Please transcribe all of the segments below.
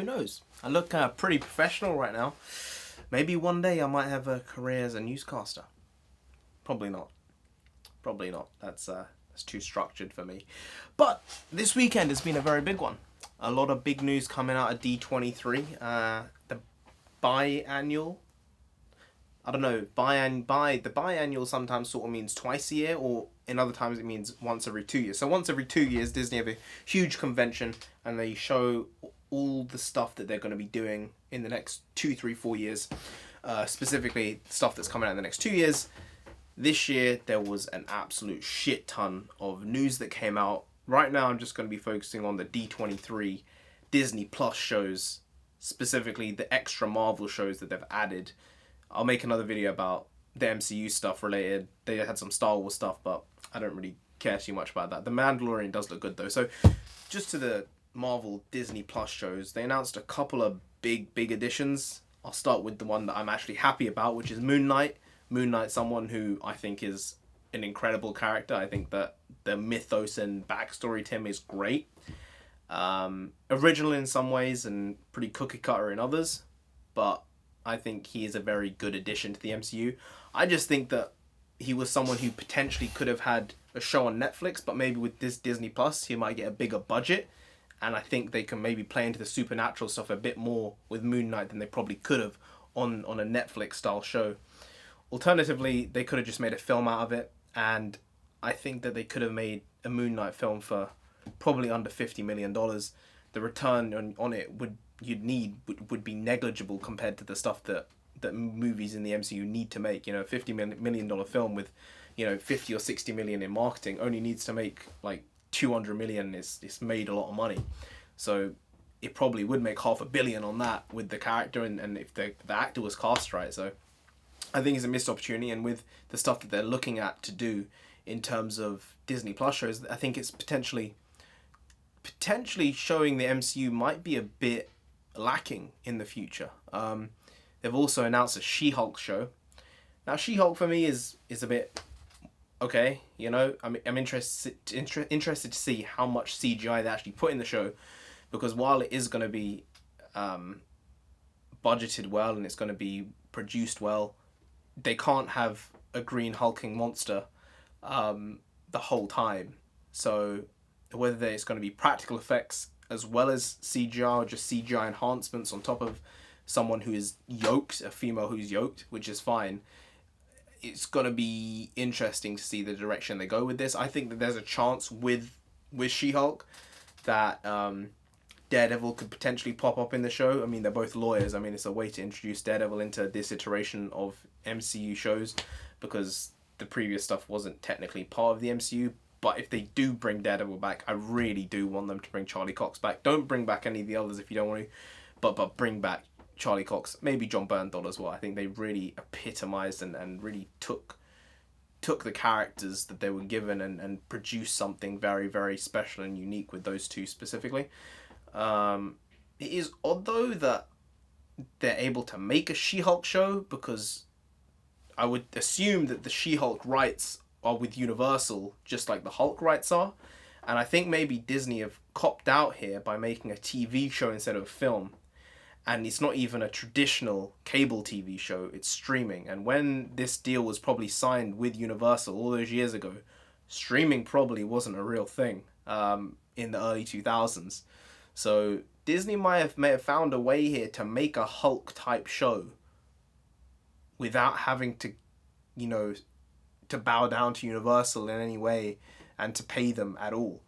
who knows? I look pretty professional right now. Maybe one day I might have a career as a newscaster. Probably not. Probably not. That's too structured for me. But this weekend has been a very big one. A lot of big news coming out of D23. The biannual. I don't know. The biannual sometimes sort of means twice a year, or in other times it means once every 2 years. So once every 2 years, Disney have a huge convention and they show all the stuff that they're going to be doing in the next 2, 3, 4 years. Specifically, stuff that's coming out in the next 2 years. This year, there was an absolute shit ton of news that came out. Right now, I'm just going to be focusing on the D23 Disney Plus shows, specifically the extra Marvel shows that they've added. I'll make another video about the MCU stuff related. They had some Star Wars stuff, but I don't really care too much about that. The Mandalorian does look good, though. So, just to the Marvel Disney Plus shows, they announced a couple of big additions. I'll start with the one that I'm actually happy about, which is Moonknight. Moonknight, someone who I think is an incredible character. I think that the mythos and backstory to him is great. Original in some ways and pretty cookie cutter in others, but I think he is a very good addition to the MCU. I just think that he was someone who potentially could have had a show on Netflix, but maybe with this Disney Plus, he might get a bigger budget. And I think they can maybe play into the supernatural stuff a bit more with Moon Knight than they probably could have on a Netflix style show. Alternatively, they could have just made a film out of it, and I think that they could have made a Moon Knight film for probably under $50 million. The return on it would be negligible compared to the stuff that movies in the MCU need to make. You know, a $50 million film with, 50 or 60 million in marketing only needs to make like 200 million. It's made a lot of money. So it probably would make $500 million on that with the character and if the actor was cast right. So I think it's a missed opportunity, and with the stuff that they're looking at to do in terms of Disney Plus shows, I think it's potentially showing the MCU might be a bit lacking in the future. They've also announced a She-Hulk show. Now, She-Hulk for me is a bit okay. I'm interested to see how much CGI they actually put in the show, because while it is going to be budgeted well and it's going to be produced well, they can't have a green hulking monster the whole time. So whether it's going to be practical effects as well as CGI, or just CGI enhancements on top of someone who is yoked, a female who's yoked, which is fine, it's going to be interesting to see the direction they go with this. I think that there's a chance with She-Hulk that Daredevil could potentially pop up in the show. I mean, they're both lawyers. I mean, it's a way to introduce Daredevil into this iteration of MCU shows, because the previous stuff wasn't technically part of the MCU. But if they do bring Daredevil back, I really do want them to bring Charlie Cox back. Don't bring back any of the others if you don't want to, but bring back Charlie Cox, maybe John Bernthal as well. I think they really epitomized and really took the characters that they were given and produced something very, very special and unique with those two specifically. It is odd though that they're able to make a She-Hulk show, because I would assume that the She-Hulk rights are with Universal, just like the Hulk rights are. And I think maybe Disney have copped out here by making a TV show instead of a film. And it's not even a traditional cable TV show, it's streaming. And when this deal was probably signed with Universal all those years ago, streaming probably wasn't a real thing in the early 2000s. So Disney may have found a way here to make a Hulk type show without having to, to bow down to Universal in any way and to pay them at all.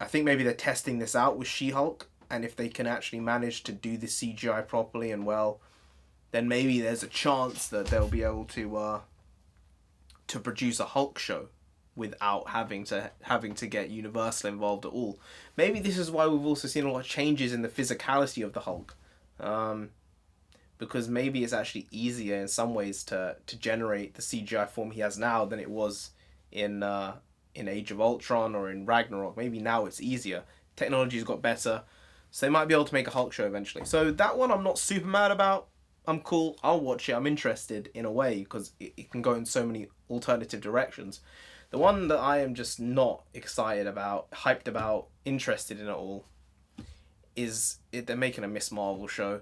I think maybe they're testing this out with She-Hulk, and if they can actually manage to do the CGI properly and well, then maybe there's a chance that they'll be able to produce a Hulk show without having to get Universal involved at all. Maybe this is why we've also seen a lot of changes in the physicality of the Hulk. Because maybe it's actually easier in some ways to generate the CGI form he has now than it was in Age of Ultron or in Ragnarok. Maybe now it's easier. Technology's got better, so they might be able to make a Hulk show eventually. So that one I'm not super mad about. I'm cool. I'll watch it. I'm interested in a way, because it can go in so many alternative directions. The one that I am just not excited about, hyped about, interested in at all they're making a Miss Marvel show.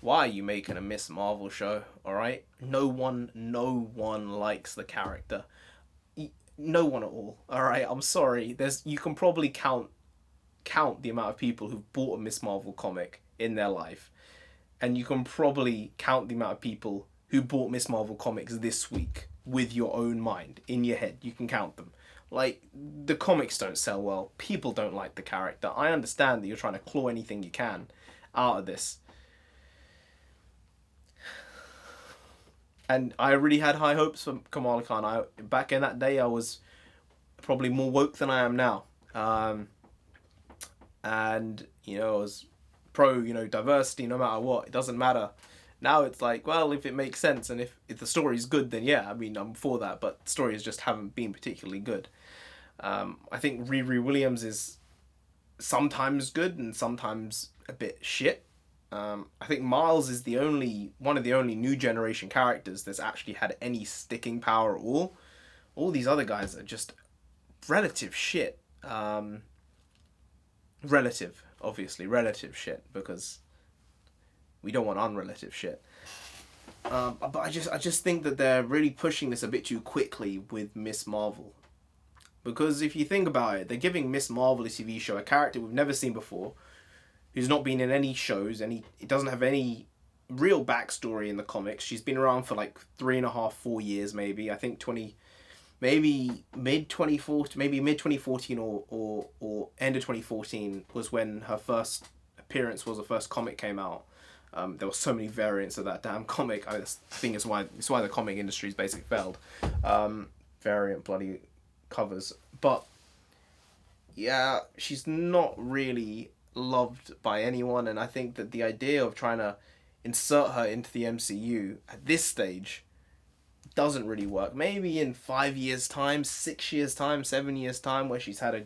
Why are you making a Miss Marvel show? All right, no one likes the character. No one at all. All right, I'm sorry. You can probably count the amount of people who've bought a Miss Marvel comic in their life, and you can probably count the amount of people who bought Miss Marvel comics this week with your own mind in your head. You can count them. Like, the comics don't sell well. People don't like the character. I understand that you're trying to claw anything you can out of this. And I really had high hopes for Kamala Khan. Back in that day, I was probably more woke than I am now. And, I was pro, diversity no matter what. It doesn't matter. Now it's like, well, if it makes sense and if the story's good, then yeah, I mean, I'm for that. But stories just haven't been particularly good. I think Riri Williams is sometimes good and sometimes a bit shit. I think Miles is one of the only new generation characters that's actually had any sticking power at all. All these other guys are just relative shit. Relative shit, because we don't want unrelative shit. But I just think that they're really pushing this a bit too quickly with Miss Marvel. Because if you think about it, they're giving Miss Marvel, a TV show, a character we've never seen before, who's not been in any shows, and it doesn't have any real backstory in the comics. She's been around for like 3.5, 4 years, maybe. I think maybe mid 2014 or end of 2014 was when her first appearance was. The first comic came out. There were so many variants of that damn comic. I think it's why the comic industry's basically failed. Variant bloody covers. But yeah, she's not really loved by anyone, and I think that the idea of trying to insert her into the MCU at this stage doesn't really work. Maybe in 5 years' time, 6 years' time, 7 years' time, where she's had a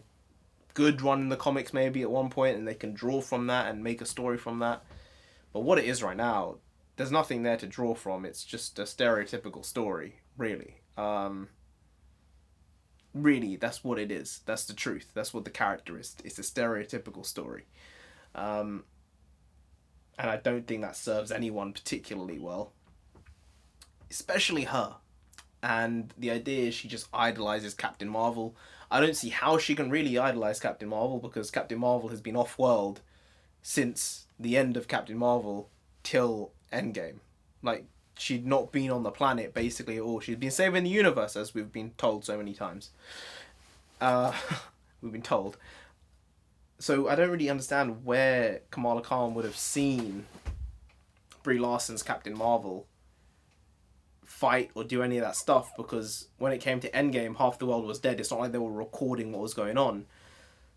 good run in the comics maybe at one point, and they can draw from that and make a story from that. But what it is right now, there's nothing there to draw from. It's just a stereotypical story, really. Really, that's what it is. That's the truth. That's what the character is. It's a stereotypical story. And I don't think that serves anyone particularly well. Especially her. And the idea is she just idolizes Captain Marvel. I don't see how she can really idolize Captain Marvel, because Captain Marvel has been off-world since the end of Captain Marvel till Endgame. Like, she'd not been on the planet basically at all. She'd been saving the universe, as we've been told so many times. We've been told. So I don't really understand where Kamala Khan would have seen Brie Larson's Captain Marvel fight or do any of that stuff, because when it came to Endgame, half the world was dead. It's not like they were recording what was going on.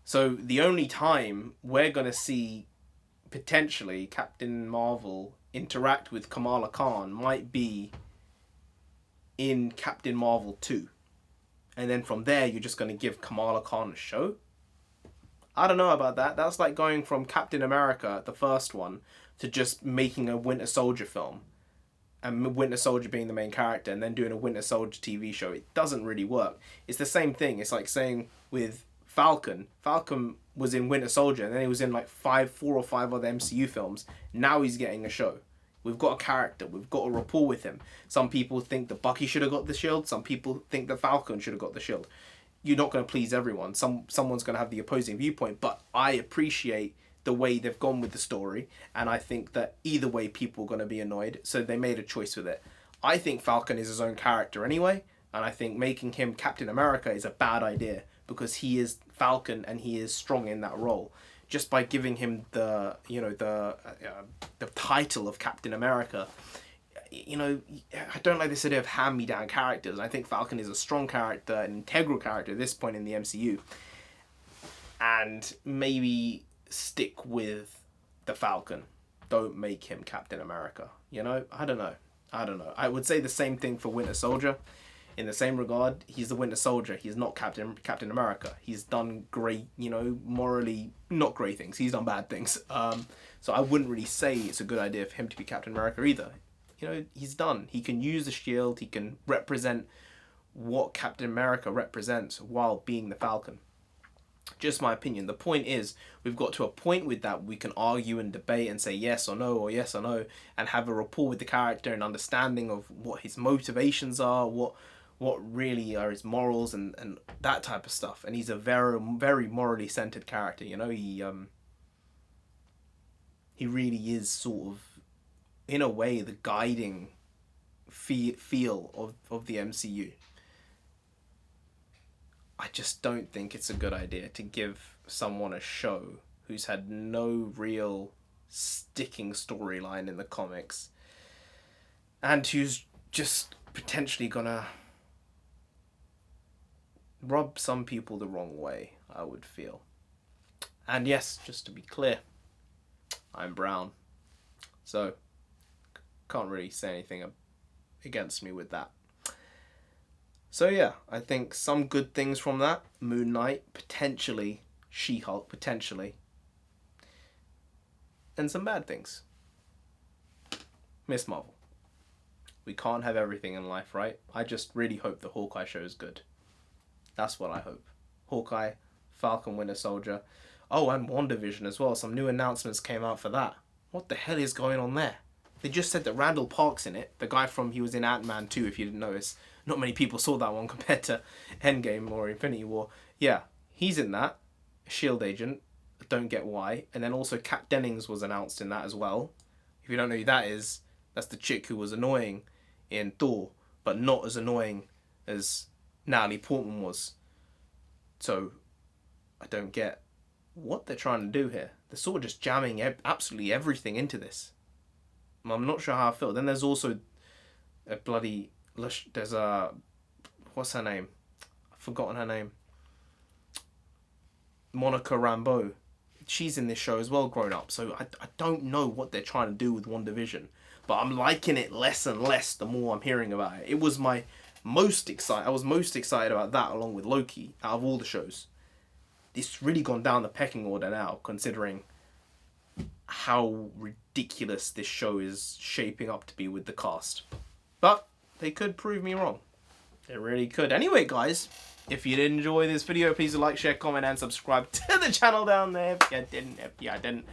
So the only time we're going to see potentially Captain Marvel interact with Kamala Khan might be in Captain Marvel 2. And then from there, you're just going to give Kamala Khan a show? I don't know about that. That's like going from Captain America, the first one, to just making a Winter Soldier film. And Winter Soldier being the main character, and then doing a Winter Soldier TV show. It doesn't really work. It's the same thing. It's like saying with Falcon. Falcon was in Winter Soldier, and then he was in like 4 or 5 other MCU films. Now he's getting a show. We've got a character. We've got a rapport with him. Some people think that Bucky should have got the shield. Some people think that Falcon should have got the shield. You're not going to please everyone. Someone's going to have the opposing viewpoint. But I appreciate the way they've gone with the story, and I think that either way people are going to be annoyed, so they made a choice with it. I think Falcon is his own character anyway, and I think making him Captain America is a bad idea, because he is Falcon and he is strong in that role. Just by giving him the title of Captain America, I don't like this idea of hand-me-down characters. I think Falcon is a strong character, an integral character at this point in the MCU, and maybe stick with the Falcon. Don't make him Captain America. I don't know. I would say the same thing for Winter Soldier. In the same regard, he's the Winter Soldier. He's not Captain America. He's done great, morally not great things. He's done bad things. So I wouldn't really say it's a good idea for him to be Captain America either. He's done. He can use the shield. He can represent what Captain America represents while being the Falcon. Just my opinion. The point is, we've got to a point with that we can argue and debate and say yes or no or yes or no, and have a rapport with the character and understanding of what his motivations are, what really are his morals and that type of stuff. And he's a very, very morally centered character. You know, he really is sort of, in a way, the guiding feel of the MCU. I just don't think it's a good idea to give someone a show who's had no real sticking storyline in the comics and who's just potentially gonna rub some people the wrong way, I would feel. And yes, just to be clear, I'm brown, so can't really say anything against me with that. So yeah, I think some good things from that. Moonknight, potentially. She-Hulk, potentially. And some bad things. Miss Marvel. We can't have everything in life, right? I just really hope the Hawkeye show is good. That's what I hope. Hawkeye, Falcon Winter Soldier. Oh, and WandaVision as well. Some new announcements came out for that. What the hell is going on there? They just said that Randall Park's in it. The guy he was in Ant-Man 2, if you didn't notice. Not many people saw that one compared to Endgame or Infinity War. Yeah, he's in that. S.H.I.E.L.D. agent. Don't get why. And then also Kat Dennings was announced in that as well. If you don't know who that is, that's the chick who was annoying in Thor, but not as annoying as Natalie Portman was. So, I don't get what they're trying to do here. They're sort of just jamming absolutely everything into this. I'm not sure how I feel. Then there's also a bloody... There's a... What's her name? I've forgotten her name. Monica Rambeau. She's in this show as well, grown up. So I don't know what they're trying to do with WandaVision. But I'm liking it less and less the more I'm hearing about it. It was my most excited... I was most excited about that along with Loki out of all the shows. It's really gone down the pecking order now, considering how ridiculous this show is shaping up to be with the cast. But they could prove me wrong. They really could. Anyway, guys, if you did enjoy this video, please like, share, comment, and subscribe to the channel down there. If you didn't,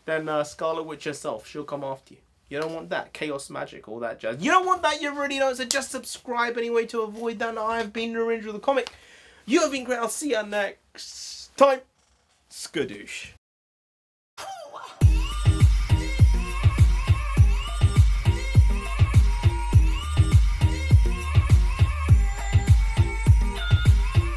then Scarlet Witch herself, she'll come after you. You don't want that. Chaos magic, all that jazz. You don't want that, you really don't. So just subscribe anyway to avoid that. I have been Narendra the Comic. You have been great. I'll see you next time. Skadoosh.